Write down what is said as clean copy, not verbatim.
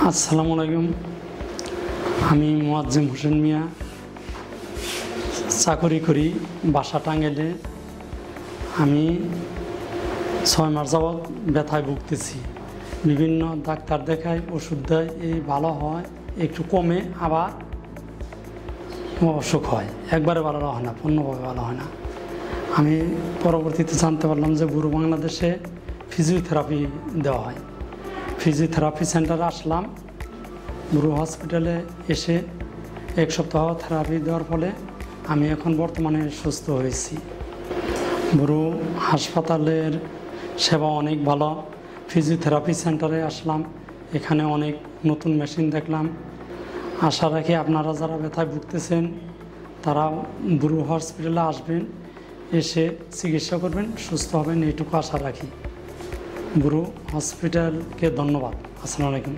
আসসালামু আলাইকুম। আমি মুয়াজ্জেম হোসেন মিয়া, চাকরি করি বাসা টাঙ্গাইলে। আমি 6 মাস যাবৎ ব্যথায় ভুগতেছি। বিভিন্ন ডাক্তার দেখাই, ওষুধ দেয়, এই ভালো হয়, একটু কমে, আবার অসুখ হয়, একবারে ভালো হয় না, পূর্ণভাবে ভালো হয় না। আমি পরবর্তীতে জানতে পারলাম যে বুড়ো বাংলাদেশে ফিজিওথেরাপি দেওয়া হয়। ফিজিওথেরাপি সেন্টারে আসলাম। বুড়ো হসপিটালে এসে 1 সপ্তাহ থেরাপি দেওয়ার ফলে আমি এখন বর্তমানে সুস্থ হয়েছি। বুড়ো হাসপাতালের সেবা অনেক ভালো। ফিজিওথেরাপি সেন্টারে আসলাম, এখানে অনেক নতুন মেশিন দেখলাম। আশা রাখি আপনারা যারা ব্যথায় ভুগতেছেন তারা বুড়ো হসপিটালে আসবেন, এসে চিকিৎসা করবেন, সুস্থ হবেন, এইটুকু আশা রাখি। বুড়ো হসপিটালকে ধন্যবাদ। আসসালামু আলাইকুম।